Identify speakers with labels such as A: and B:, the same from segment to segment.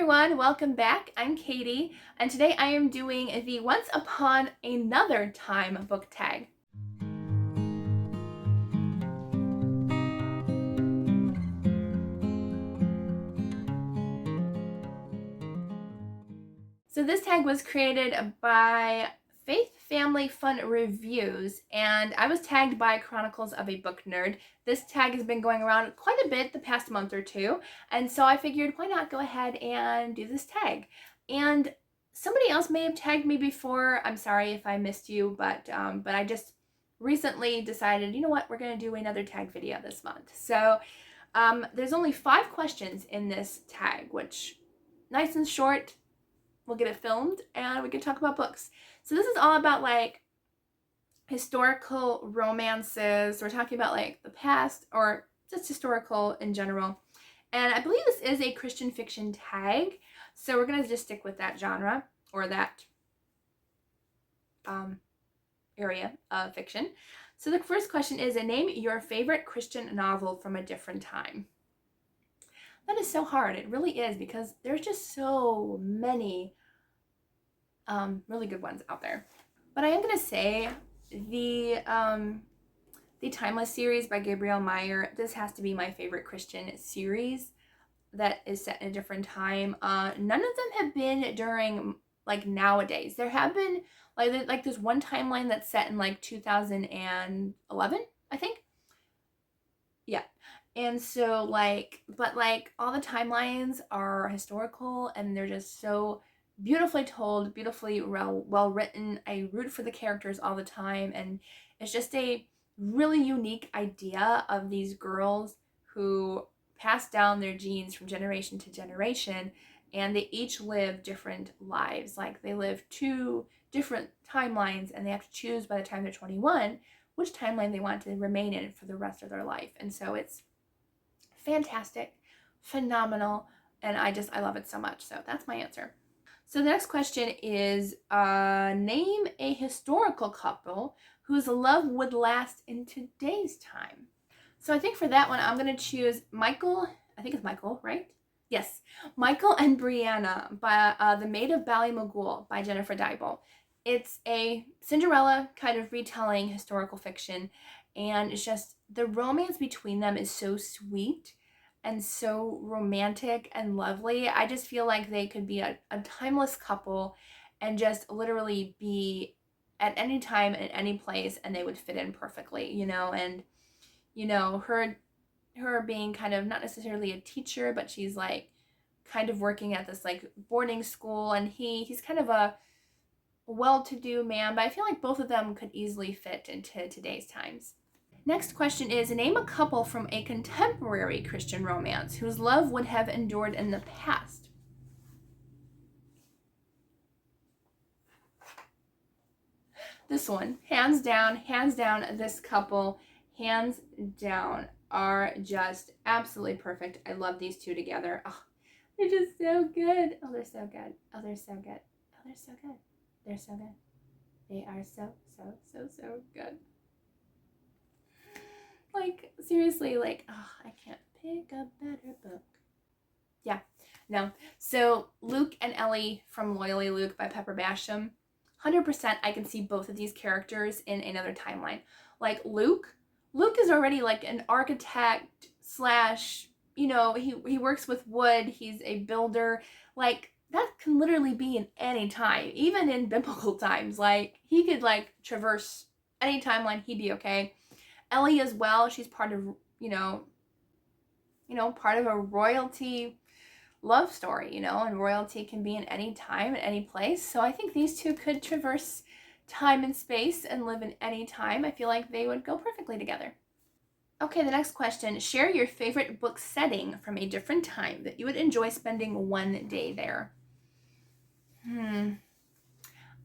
A: everyone, welcome back. I'm Katie, and today I am doing the Once Upon Another Time book tag. So this tag was created by Faith Family Fun Reviews, and I was tagged by Chronicles of a Book Nerd. This tag has been going around quite a bit the past month or two, and so I figured why not go ahead and do this tag. And somebody else may have tagged me before. I'm sorry if I missed you, but I just recently decided, you know what, we're going to do another tag video this month. So there's only 5 questions in this tag, which nice and short. We'll get it filmed and we can talk about books. So this is all about like historical romances. We're talking about like the past or just historical in general. And I believe this is a Christian fiction tag. So we're going to just stick with that genre or that area of fiction. So the first question is, name your favorite Christian novel from a different time. That is so hard. It really is, because there's just so many really good ones out there. But I am going to say the Timeless series by Gabrielle Meyer. This has to be my favorite Christian series that is set in a different time. None of them have been during like nowadays. There have been like there's one timeline that's set in like 2011, I think. Yeah. And so but all the timelines are historical and they're just so beautifully told, beautifully well written. I root for the characters all the time, and it's just a really unique idea of these girls who pass down their genes from generation to generation, and they each live different lives. Like they live 2 different timelines, and they have to choose by the time they're 21 which timeline they want to remain in for the rest of their life. And so it's fantastic, phenomenal, and I love it so much. So that's my answer. So the next question is, name a historical couple whose love would last in today's time. So I think for that one, I'm going to choose Michael. I think it's Michael, right? Yes. Michael and Brianna by The Maid of Ballymogul by Jennifer Dybel. It's a Cinderella kind of retelling historical fiction, and it's just the romance between them is so sweet and so romantic and lovely. I just feel like they could be a timeless couple and just literally be at any time in any place, and they would fit in perfectly, and her being kind of not necessarily a teacher, but she's like kind of working at this like boarding school, and he's kind of a well-to-do man, but I feel like both of them could easily fit into today's times. Next question is, name a couple from a contemporary Christian romance whose love would have endured in the past. This one, hands down, this couple, hands down, are just absolutely perfect. I love these 2 together. Oh, they're just so good. Oh, they're so good. Oh, they're so good. Oh, they're so good. They're so good. They are so good. Like, seriously, like, oh, I can't pick a better book. Yeah, no. So Luke and Ellie from Loyally Luke by Paperbacks. 100% I can see both of these characters in another timeline. Like Luke is already like an architect slash, he works with wood. He's a builder. Like, that can literally be in any time, even in biblical times. Like, he could like traverse any timeline, he'd be okay. Ellie as well, she's part of, part of a royalty love story, and royalty can be in any time, at any place. So I think these 2 could traverse time and space and live in any time. I feel like they would go perfectly together. Okay, the next question. Share your favorite book setting from a different time that you would enjoy spending one day there.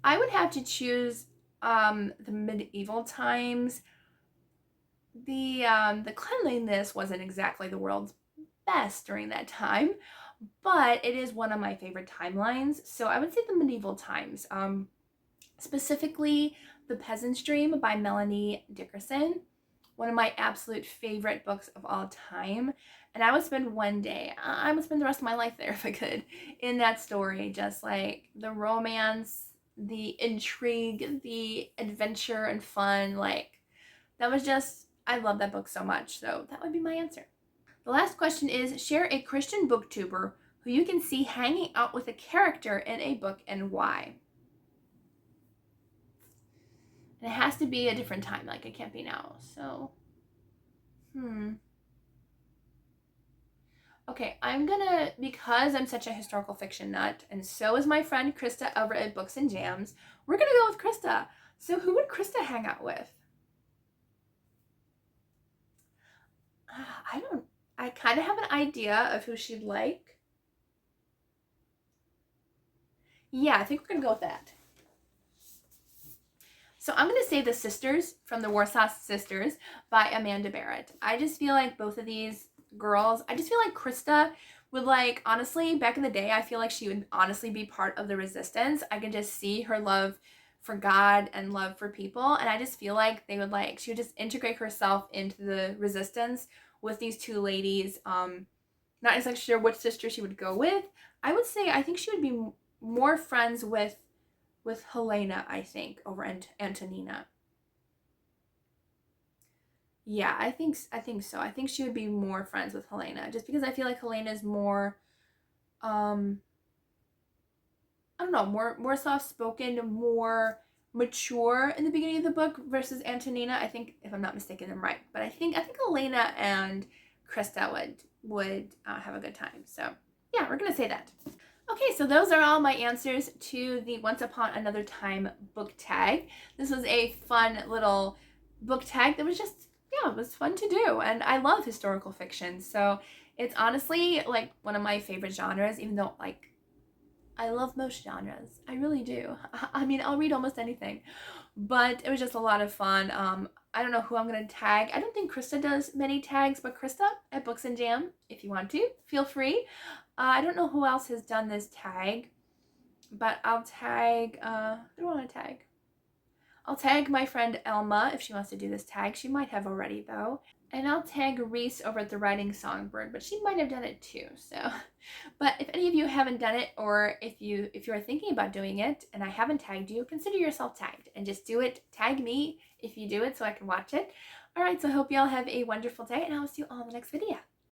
A: I would have to choose the medieval times. The cleanliness wasn't exactly the world's best during that time, but it is one of my favorite timelines. So I would say the medieval times, specifically The Peasant's Dream by Melanie Dickerson, one of my absolute favorite books of all time. And I would spend one day, I would spend the rest of my life there if I could, in that story. Just like the romance, the intrigue, the adventure and fun. Like, that was just, I love that book so much. So that would be my answer. The last question is, share a Christian booktuber who you can see hanging out with a character in a book and why. And it has to be a different time, like it can't be now. So, Okay, I'm gonna, because I'm such a historical fiction nut, and so is my friend Krista over at Books and Jams, we're gonna go with Krista. So who would Krista hang out with? I don't, I kind of have an idea of who she'd like. Yeah, I think we're gonna go with that. So I'm gonna say The Sisters from the Warsaw Sisters by Amanda Barrett. I just feel like both of these girls, I just feel like Krista would, like, honestly, back in the day, I feel like she would honestly be part of the resistance. I can just see her love for God and love for people, and I just feel like they would, like, she would just integrate herself into the resistance with these two ladies. Not exactly sure which sister she would go with. I would say I think she would be more friends with Helena, I think, over Antonina. Yeah, I think so. I think she would be more friends with Helena, just because I feel like Helena is more, um I don't know, more soft spoken, more mature in the beginning of the book versus Antonina. I think, if I'm not mistaken, I'm right, but I think Helena and Krista would have a good time. So yeah, we're gonna say that. Okay, so those are all my answers to the Once Upon Another Time book tag. This was a fun little book tag that was just, yeah, it was fun to do. And I love historical fiction. So it's honestly like one of my favorite genres, even though, like, I love most genres. I really do. I mean, I'll read almost anything. But it was just a lot of fun. I don't know who I'm going to tag. I don't think Krista does many tags, but Krista at Books and Jam, if you want to, feel free. I don't know who else has done this tag, but I'll tag, who do I want to tag? I'll tag my friend Elma if she wants to do this tag. She might have already, though. And I'll tag Reese over at the Writing Songbird, but she might have done it too. So, but if any of you haven't done it, or if you're thinking about doing it and I haven't tagged you, consider yourself tagged and just do it. Tag me if you do it so I can watch it. All right, so I hope you all have a wonderful day, and I will see you all in the next video.